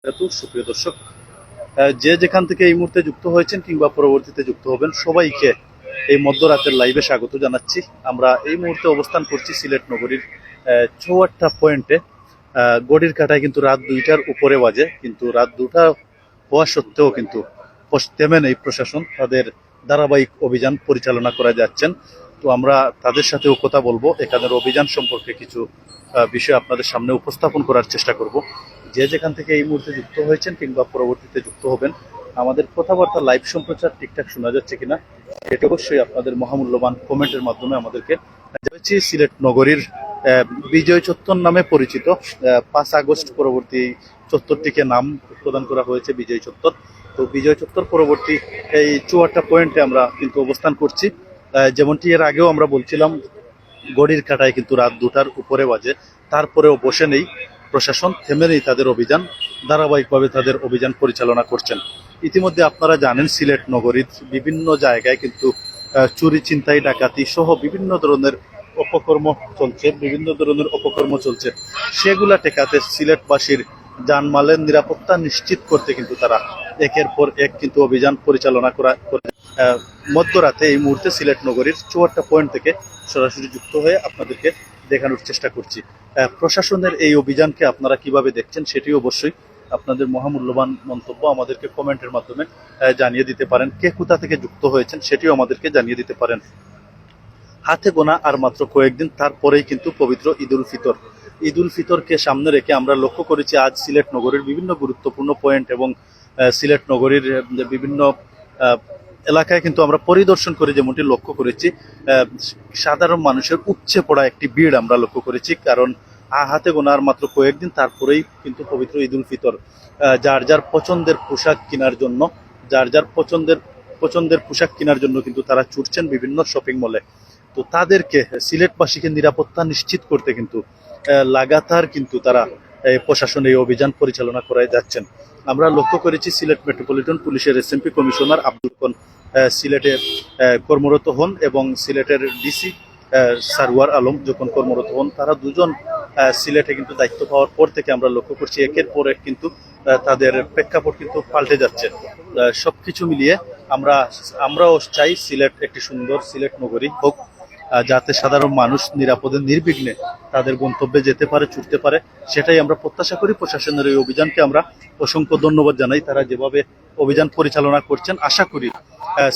এত সুপ্রিয় দর্শক, যে যেখান থেকে এই মুহূর্তে যুক্ত হয়েছেন কিংবা পরবর্তীতে যুক্ত হবেন সবাইকে এই মধ্যরাতের লাইভে স্বাগত জানাচ্ছি। আমরা এই মুহূর্তে অবস্থান করছি সিলেট নগরীর চৌয়াট্টা পয়েন্টে। গড়ির কাটায় কিন্তু রাত 2টার উপরে বাজে, কিন্তু রাত 2টা হওয়া সত্ত্বেও কিন্তু থেমে নেই প্রশাসন, তাদের ধারাবাহিক অভিযান পরিচালনা করে যাচ্ছেন। তো আমরা তাদের সাথেও কথা বলবো, এখানের অভিযান সম্পর্কে কিছু বিষয় আপনাদের সামনে উপস্থাপন করার চেষ্টা করব। যে যেখান থেকে এই মুহূর্তে যুক্ত হয়েছেন কিংবা পরবর্তীতে যুক্ত হবেন, আমাদের কথাবার্তা লাইভ সম্প্রচার ঠিকঠাক শোনা যাচ্ছে কিনা এটা অবশ্যই আপনাদের মহামূল্যবান কমেন্টের মাধ্যমে আমাদেরকে জানাচ্ছি। সিলেট নগরীর বিজয় চত্বর নামে পরিচিত 5 আগস্ট পরবর্তী চত্বরটিকে নাম প্রদান করা হয়েছে বিজয় চত্বর। তো বিজয় চত্বর পরবর্তী এই চুয়াট্টা পয়েন্টে আমরা কিন্তু অবস্থান করছি। যেমনটি এর আগেও আমরা বলছিলাম, গড়ির কাটায় কিন্তু রাত 2টার উপরে বাজে, তারপরেও বসে নেই প্রশাসন, থেমে নেই তাদের অভিযান, ধারাবাহিকভাবে তাদের অভিযান পরিচালনা করছেন। ইতিমধ্যে আপনারা জানেন সিলেট নগরীর বিভিন্ন জায়গায় কিন্তু চুরি, ছিনতাই, ডাকাতি সহ বিভিন্ন ধরনের অপকর্ম চলছে। সেগুলা ঠেকাতে সিলেটবাসীর জানমালের নিরাপত্তা নিশ্চিত করতে কিন্তু তারা একের পর এক কিন্তু অভিযান পরিচালনা করে। মধ্যরাতে এই মুহূর্তে সিলেট নগরীর চুয়াট্টা পয়েন্ট থেকে সরাসরি যুক্ত হয়ে আপনাদেরকে দেখানোর চেষ্টা করছি। প্রশাসনের এই অভিযানকে আপনারা কিভাবে দেখছেন সেটি অবশ্যই আপনাদের মহামূল্যবান মন্তব্য আমাদেরকে কমেন্টের মাধ্যমে জানিয়ে দিতে পারেন। কে কোথা থেকে যুক্ত হয়েছেন সেটিও আমাদেরকে জানিয়ে দিতে পারেন। হাতে গোনা আর মাত্র কয়েকদিন, তারপরেই কিন্তু পবিত্র ঈদ উল ফিতরকে সামনে রেখে আমরা লক্ষ্য করেছি আজ সিলেট নগরীর বিভিন্ন গুরুত্বপূর্ণ পয়েন্ট এবং সিলেট নগরীর বিভিন্ন এলাকায় কিন্তু আমরা পরিদর্শন করে যেমনটি লক্ষ্য করেছি, সাধারণ মানুষের উপচে পড়া একটি ভিড় আমরা লক্ষ্য করেছি। কারণ হাতে গোনা আর মাত্র কয়েকদিন, তারপরেই কিন্তু পবিত্র ঈদ উল ফিতর। যার যার পছন্দের পোশাক কেনার জন্য যার যার পছন্দের পোশাক কেনার জন্য কিন্তু তারা ছুটছেন বিভিন্ন শপিং মলে। তো তাদেরকে সিলেটবাসীকে নিরাপত্তা নিশ্চিত করতে কিন্তু লাগাতার কিন্তু তারা প্রশাসন এই অভিযান পরিচালনা করে যাচ্ছেন। আমরা লক্ষ্য করেছি সিলেট মেট্রোপলিটন পুলিশের এসএমপি কমিশনার আব্দুল কোন সিলেটে কর্মরত হন এবং সিলেটের ডিসি সারওয়ার আলম যখন কর্মরত হন, তারা দুজন সিলেটে কিন্তু দায়িত্ব পাওয়ার পর থেকে আমরা লক্ষ্য করছি একের পর এক কিন্তু তাদের প্রেক্ষাপট কিন্তু পাল্টে যাচ্ছে। সবকিছু মিলিয়ে আমরাও চাই সিলেট একটি সুন্দর সিলেট নগরী হোক, যাতে সাধারণ মানুষ নিরাপদে নির্বিঘ্নে তাদের গন্তব্যে যেতে পারে, ছুটতে পারে, সেটাই আমরা প্রত্যাশা করি। প্রশাসনের এই অভিযানকে আমরা অসংখ্য ধন্যবাদ জানাই। তারা যেভাবে অভিযান পরিচালনা করছেন, আশা করি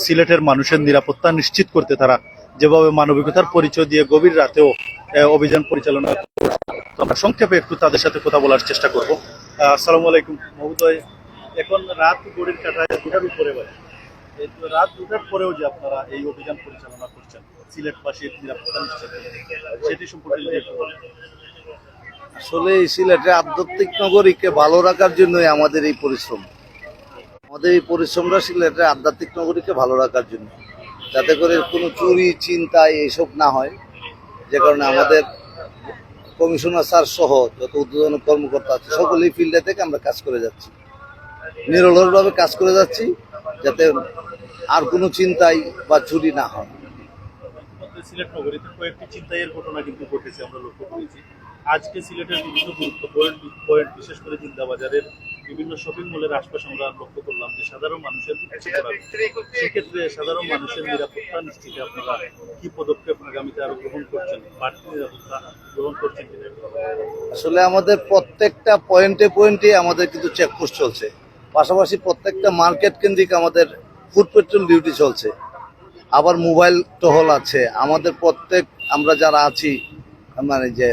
সিলেটের মানুষের নিরাপত্তা নিশ্চিত করতে তারা যেভাবে মানবিকতার পরিচয় দিয়ে গভীর রাতেও অভিযান পরিচালনা করছে। তো আমরা সংক্ষেপে একটু তাদের সাথে কথা বলার চেষ্টা করব। আসসালামু আলাইকুম মহোদয়, এখন রাত গড়ির কাটায় 2টার উপরে বাজে, এই তো রাত 2টার পরেও যে আপনারা এই অভিযান পরিচালনা করছেন সিলেটবাসীর নিরাপত্তা নিশ্চিত করতে, সেটি সম্পর্কে যদি একটু বলেন। আসলে এই সিলেটের আধ্যাত্মিক নগরীকে ভালো রাখার জন্যই আমাদের এই পরিশ্রম। আমাদের এই পরিশ্রমটা সিলেটের আধ্যাত্মিক নগরীকে ভালো রাখার জন্য, যাতে করে কোনো চুরি, ছিনতাই এসব না হয়। যে কারণে আমাদের কমিশনার স্যার সহ যত উদ্বোধন কর্মকর্তা আছে সকলেই ফিল্ডে থেকে আমরা কাজ করে যাচ্ছি, নিরলসভাবে কাজ করে যাচ্ছি, যাতে আর কোনো চিন্তাই বা চুরি না হয়। সিলেট নগরীতে কয়েকটি ছিনতাইয়ের ঘটনা কিন্তু ঘটেছে, আমরা লক্ষ্য করেছি। আজকে সিলেটের বিভিন্ন পয়েন্ট বিশেষ করে জিন্দাবাজারের বিভিন্ন শপিং মলের আশপাশে আমরা লক্ষ্য করলাম যে সাধারণ মানুষের সেক্ষেত্রে সাধারণ মানুষের নিরাপত্তা নিশ্চিতে আপনারা কি পদক্ষেপ আগামীতে আরো গ্রহণ করছেন, বাড়তি নিরাপত্তা গ্রহণ করছেন কিনা? আসলে আমাদের প্রত্যেকটা পয়েন্টে পয়েন্টে আমাদের কিন্তু চেকপোস্ট চলছে, পাশাপাশি প্রত্যেকটা মার্কেট কেন্দ্রিক আমাদের ফুড পেট্রোল ডিউটি চলছে, আবার মোবাইল টহল আছে আমাদের। আমরা যারা আছি, মানে যে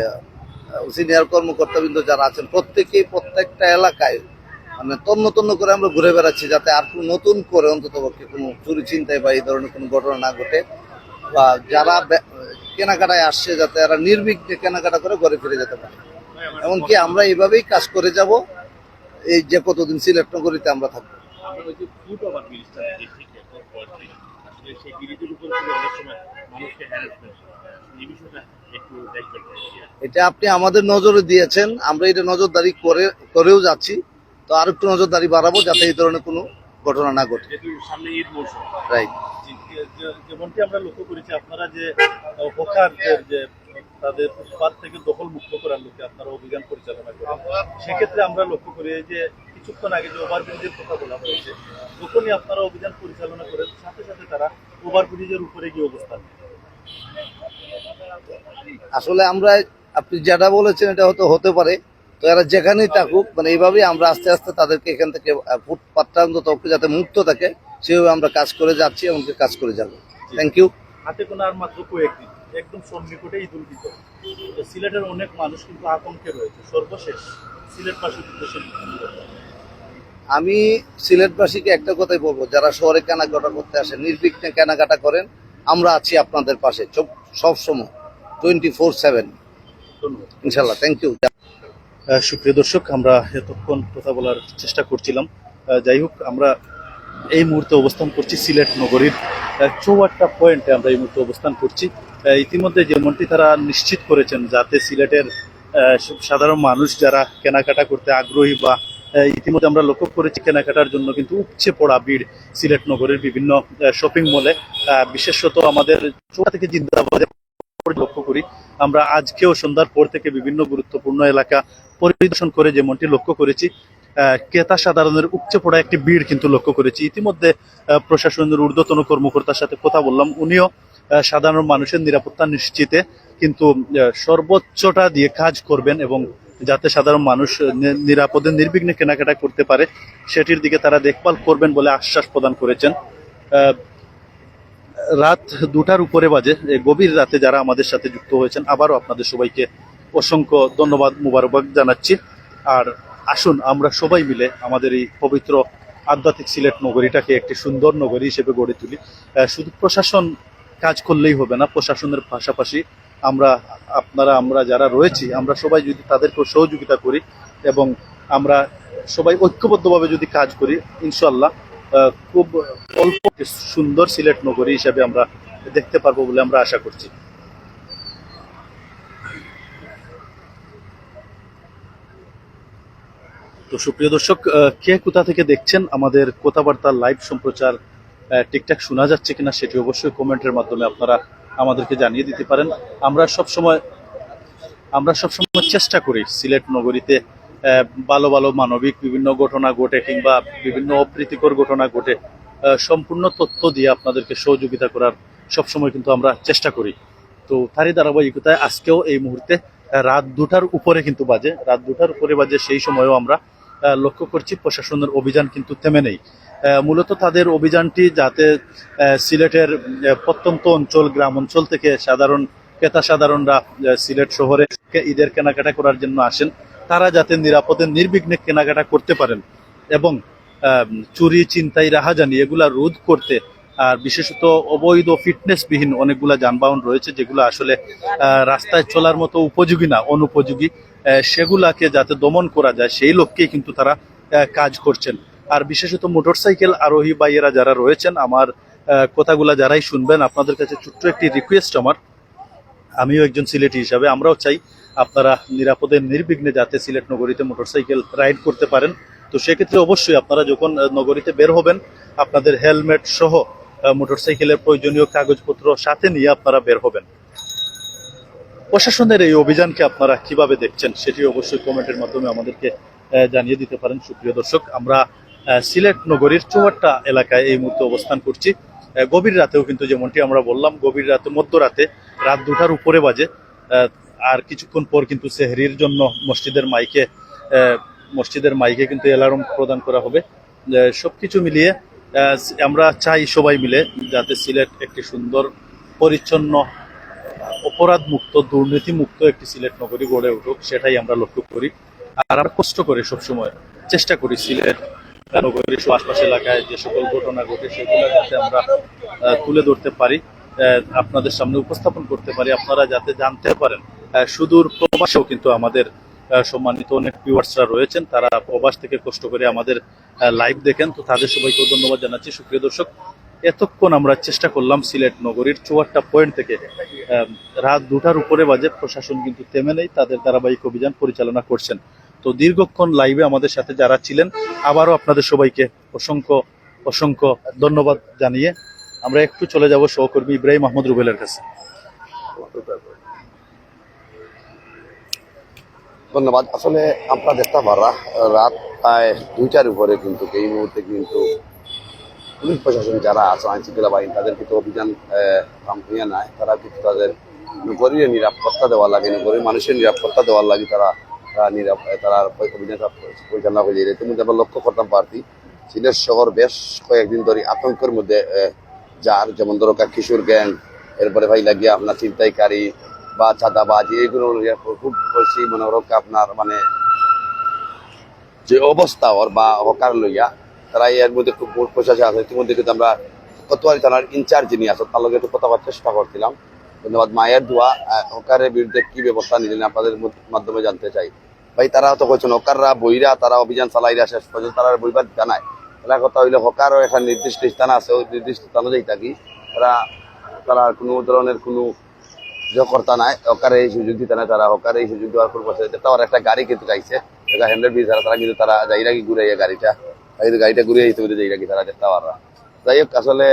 সিনিয়র কর্মকর্তাবৃন্দ যারা আছেন, প্রত্যেকেই প্রত্যেকটা এলাকায় মানে তন্ন তন্ন করে আমরা ঘুরে বেড়াচ্ছি, যাতে আর কোনো নতুন করে অন্ততপক্ষে কোনো চুরি ছিনতাই বা এই ধরনের কোনো ঘটনা না ঘটে, বা যারা কেনাকাটায় আসছে যাতে এরা নির্বিঘ্নে কেনাকাটা করে ঘরে ফিরে যেতে পারে। এমনকি আমরা এইভাবেই কাজ করে যাব এই যে কতদিন সিলেট নগরীতে আমরা থাকবো। এটা আপনি আমাদের নজরে দিয়েছেন, আমরা এটা নজরদারি করেও যাচ্ছি। তো আর একটু নজরদারি বাড়াবো যাতে এই ধরনের কোনো ঘটনা না ঘটে। সামনে ঈদ মৌসুম, রাইট। যেমনটি আমরা লক্ষ্য করেছি আপনারা যে হকারদের যে তাদের উৎপাদ থেকে দখল মুক্ত করার লক্ষ্যে আপনারা অভিযান পরিচালনা করেন, সেক্ষেত্রে আমরা লক্ষ্য করি যে কিছুক্ষণ আগে যে ওভারব্রিজের কথা বলা হয়েছে, যখনই আপনারা অভিযান পরিচালনা করেন সাথে সাথে তারা ওভারব্রিজের উপরে গিয়ে অবস্থান নেয়। আসলে আমরা, আপনি যেটা বলেছেন এটা হয়তো হতে পারে, তো এরা যেখানেই থাকুক মানে এইভাবেই আমরা আস্তে আস্তে তাদেরকে এখান থেকে ফুটপাতটা অন্তত যাতে মুক্ত থাকে সেভাবে আমরা কাজ করে যাচ্ছি এবং কাজ করে যাবো। Thank you. হাতে গোনা আর মাত্র কয়েকদিন, একদম সন্নিকটে ঈদুল ফিতর। তো সিলেটের অনেক মানুষ কিন্তু আতঙ্কে রয়েছে। সর্বশেষ সিলেটবাসীর উদ্দেশ্যে কি বলবেন? আমি সিলেটবাসীকে একটা কথাই বলবো, যারা শহরে কেনাকাটা করতে আসেন নির্বিঘ্নে কেনাকাটা করেন, আমরা আছি আপনাদের পাশে সব সময় 24/7 ধন্যবাদ। ইনশাল্লাহ। Thank you. সুপ্রিয় দর্শক, আমরা এতক্ষণ কথা বলার চেষ্টা করছিলাম। যাই হোক, আমরা এই মুহূর্তে অবস্থান করছি সিলেট নগরীর 54টা পয়েন্টে আমরা এই মুহূর্তে অবস্থান করছি। ইতিমধ্যে যেমনটি তারা নিশ্চিত করেছেন যাতে সিলেটের সাধারণ মানুষ যারা কেনাকাটা করতে আগ্রহী বা ইতিমধ্যে আমরা লক্ষ্য করেছি কেনাকাটার জন্য কিন্তু উপচে পড়া ভিড় সিলেট নগরের বিভিন্ন শপিং মলে, বিশেষত আমাদের চোয়া থেকে জিন্দাবাদে লক্ষ্য করি। আমরা আজকেও সন্ধ্যার পর থেকে বিভিন্ন গুরুত্বপূর্ণ এলাকা পরিদর্শন করে যেমনটি লক্ষ্য করেছি, ক্রেতা সাধারণের উপচে পড়া একটি ভিড় কিন্তু লক্ষ্য করেছি। ইতিমধ্যে প্রশাসনের ঊর্ধ্বতন কর্মকর্তার সাথে কথা বললাম, উনিও সাধারণ মানুষের নিরাপত্তা নিশ্চিতে কিন্তু সর্বোচ্চটা দিয়ে কাজ করবেন এবং যাতে সাধারণ মানুষ নিরাপদে নির্বিঘ্নে কেনাকাটা করতে পারে সেটির দিকে তারা দেখভাল করবেন বলে আশ্বাস প্রদান করেছেন। রাত 2টার উপরে বাজে, গভীর রাতে যারা আমাদের সাথে যুক্ত হয়েছেন আবারও আপনাদের সবাইকে অসংখ্য ধন্যবাদ, মুবারকবাদ জানাচ্ছি। আর আসুন আমরা সবাই মিলে আমাদের এই পবিত্র আধ্যাত্মিক সিলেট নগরীটাকে একটি সুন্দর নগরী হিসেবে গড়ে তুলি। শুধু প্রশাসন কাজ করলেই হবে না, প্রশাসনের পাশাপাশি আমরা যারা রয়েছি আমরা সবাই যদি তাদেরকেও সহযোগিতা করি এবং আমরা সবাই ঐক্যবদ্ধভাবে যদি কাজ করি, ইনশাল্লাহ খুব অল্প সুন্দর সিলেট নগরী হিসেবে আমরা দেখতে পারবো বলে আমরা আশা করছি। তো সুপ্রিয় দর্শক, কে কোথা থেকে দেখছেন, আমাদের কথাবার্তা লাইভ সম্প্রচার ঠিকঠাক শোনা যাচ্ছে কিনা সেটি অবশ্যই কমেন্টের মাধ্যমে আপনারা আমাদেরকে জানিয়ে দিতে পারেন। আমরা সবসময় চেষ্টা করি সিলেট নগরীতে ভালো ভালো মানবিক বিভিন্ন ঘটনা ঘটে কিংবা বিভিন্ন অপ্রীতিকর ঘটনা ঘটে সম্পূর্ণ তথ্য দিয়ে আপনাদেরকে সহযোগিতা করার সবসময় কিন্তু আমরা চেষ্টা করি। তো তারই ধারাবাহিকতায় আজকেও এই মুহূর্তে রাত 2টার উপরে কিন্তু বাজে, সেই সময়ও আমরা লক্ষ্য করছি প্রশাসনের অভিযান কিন্তু থেমে নেই। মূলত তাদের অভিযানটি যাতে সিলেটের প্রত্যন্ত অঞ্চল গ্রাম অঞ্চল থেকে সাধারণরা সিলেট শহরে ঈদের কেনাকাটা করার জন্য আসেন, তারা যাতে নিরাপদে নির্বিঘ্নে কেনাকাটা করতে পারেন এবং চুরি ছিনতাই রাহাজানি এগুলা রোধ করতে, আর বিশেষত অবৈধ ফিটনেসবিহীন অনেকগুলা যানবাহন রয়েছে যেগুলো আসলে রাস্তায় চলার মতো উপযোগী না, অনুপযোগী, সেগুলাকে যাতে দমন করা যায় সেই লক্ষ্যেই কিন্তু তারা কাজ করছেন। আর বিশেষত মোটরসাইকেল আরোহী ভাইয়েরা যারা রয়েছেন, আমার কথাগুলা যারাই শুনবেন, আপনাদের কাছে ছোট্ট একটি রিকোয়েস্ট আমার, আমিও একজন সিলেটি হিসাবে আমরাও চাই আপনারা নিরাপদে নির্বিঘ্নে যাতে সিলেট নগরীতে মোটরসাইকেল রাইড করতে পারেন। তো সেক্ষেত্রে অবশ্যই আপনারা যখন নগরীতে বের হবেন আপনাদের হেলমেট সহ মোটরসাইকেলের প্রয়োজনীয় কাগজপত্র সাথে নিয়ে আপনারা বের হবেন। প্রশাসনের এই অভিযানকে আপনারা কিভাবে দেখছেন সেটি অবশ্যই কমেন্টের মাধ্যমে আমাদেরকে জানিয়ে দিতে পারেন। সুপ্রিয় দর্শক, আমরা সিলেট নগরীর 54টা এলাকায় এই মুহূর্তে অবস্থান করছি। গভীর রাতেও কিন্তু যেমনটি আমরা বললাম, গভীর রাতে মধ্যরাতে রাত 2টার উপরে বাজে, আর কিছুক্ষণ পর কিন্তু সেহরির জন্য মসজিদের মাইকে কিন্তু অ্যালার্ম প্রদান করা হবে। সবকিছু মিলিয়ে আমরা চাই সবাই মিলে যাতে সিলেট একটি সুন্দর পরিচ্ছন্ন অপরাধ মুক্ত দুর্নীতি মুক্ত একটি সিলেট নগরী গড়ে উঠুক, সেটাই আমরা লক্ষ্য করি। আর আমরা কষ্ট করে সবসময় চেষ্টা করি সিলেট নগরীর আশপাশ এলাকায় যে সকল ঘটনা ঘটে সেগুলো যাতে আমরা তুলে ধরতে পারি, আপনাদের সামনে উপস্থাপন করতে পারি, আপনারা যাতে জানতে পারেন। সুদূর প্রবাসেও কিন্তু আমাদের সম্মানিত অনেক ভিউয়ার্সরা রয়েছেন, তারা প্রবাস থেকে কষ্ট করে আমাদের লাইভ দেখেন। তো তাদের সবাইকেও ধন্যবাদ জানাচ্ছি। সুপ্রিয় দর্শক, এতক্ষণ আমরা চেষ্টা করলাম সিলেট নগরীর 54টা পয়েন্ট থেকে রাত 2টার উপরে বাজে, প্রশাসন কিন্তু থেমে নেই, তাদের ধারাবাহিক অভিযান পরিচালনা করছেন। তো দীর্ঘক্ষণ লাইভে আমাদের সাথে যারা ছিলেন আবারও আপনাদের সবাইকে অসংখ্য ধন্যবাদ জানিয়ে আমরা একটু চলে যাব সহকর্মী ইব্রাহিম মাহমুদ রুবেলের কাছে। ধন্যবাদ। আসলে আপনারা দেখতে পারা রাত প্রায় 2টার উপরে কিন্তু এই মুহূর্তে কিন্তু পুলিশ প্রশাসন যারা আছে আইন শৃঙ্খলা বাহিনী তাদের কিন্তু অভিযান থামিয়ে নাই। তারা কিন্তু তাদের নগরীর নিরাপত্তা দেওয়ার লাগে, নগরীর মানুষের নিরাপত্তা দেওয়ার লাগে তারা তারা অভিযানটা পরিচালনা করে যায়। ইতিমধ্যে আমরা লক্ষ্য করতাম প্রার্থী সিলেট শহর বেশ কয়েকদিন ধরে আতঙ্কের মধ্যে যার যেমন ধরো কিশোর গ্যাং, এরপরে ভাই লাগিয়ে আপনার ছিনতাইকারী বা চাঁদাবাজি এগুলো খুব বেশি মনে হলো আপনার মানে যে অবস্থা ওর বা হকার লইয়া তারা এর মধ্যে খুব প্রশাসন আছে। ইতিমধ্যে কিন্তু আমরা কোতোয়ালি থানার ইনচার্জ যিনি আছে তার লগে একটু কথা বলার চেষ্টা করছিলাম। ধন্যবাদ। মায়ের দোয়া হকারের বিরুদ্ধে কি ব্যবস্থা নিলেন আপনাদের মাধ্যমে জানতে চাই। ভাই তারা তো বলছেন হকাররা বইরা তারা অভিযান চালাইরা শেষ পর্যন্ত তারা বইবার জানায়। তারা কথা হইলে হকারও একটা নির্দিষ্ট স্থান আছে, ওই নির্দিষ্ট স্থানে যাই থাকি তারা কোনো ধরনের কোনো কর্তা নাই, হকারে এই সুযোগ দিতে নাই, তারা হকারে এই সুযোগ দেওয়ার পর বসে তার একটা গাড়ি কিন্তু গাইছে হ্যান্ডেল ব্রিজ তারা কিন্তু তারা যাই রাখি ঘুরে গাড়িটা কিন্তু গাড়িটা ঘুরে যেতে যাই রাখি তারা দেখতে পারা। যাই হোক আসলে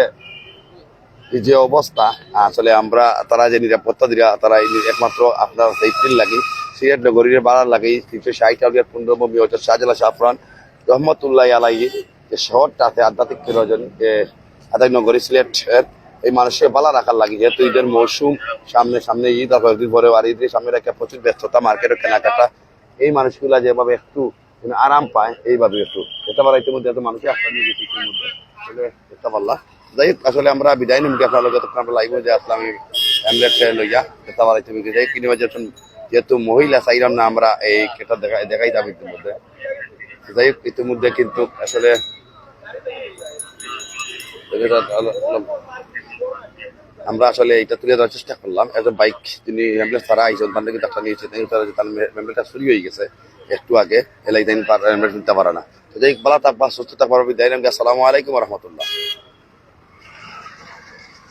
এই যে অবস্থা আসলে আমরা তারা যে নিরাপত্তা দিরা তারা একমাত্র আপনার সেফটির লাগে সিলেট নগরীর বাড়ার লাগে 360 পূর্ণভূমি হচ্ছে শাহজালা সাফরান রহমতুল্লাহ আলাইহি যে শহরটাতে আধ্যাত্মিক প্রয়োজন আদায় নগরী সিলেট এই মানুষের বালা রাখার লাগে, যেহেতু ঈদের মৌসুম সামনে ঈদ আর কয়েকদিন পরে আর ঈদের সামনে রেখে প্রচুর ব্যস্ততা মার্কেটের কেনাকাটা, এই মানুষগুলা যেভাবে একটু আরাম পায় এইভাবে একটু এটা পারা ইতিমধ্যে এত মানুষের আস্থা নিয়ে গেছে ইতিমধ্যে দেখতে পারলাম। যাই হোক আসলে আমরা বিদায় নিমকে আপনার লগে তখন আমরা লাইভ যে আসলাম এমলেট লইয়া দেখতে পারা ইতিমধ্যে যাই কিনে যেহেতু মহিলা চাইলাম না আমরা এই এটা দেখাইতাম ইতিমধ্যে। যাই হোক ইতিমধ্যে কিন্তু আসলে আমরা আসলে এটা তুলে ধরার চেষ্টা করলাম। একজন বাইক তিনি অ্যাম্বুলেন্স তারা আইসন তার থেকে ডাক্তার নিয়েছে তার মেমোরিটা চুরি হয়ে গেছে একটু আগে এলাই তাই অ্যাম্বুলেন্স নিতে পারে না। তো যাই বালা থাকবা সুস্থ থাকবার বিদায়। আসসালামু আলাইকুম রহমতুল্লাহ।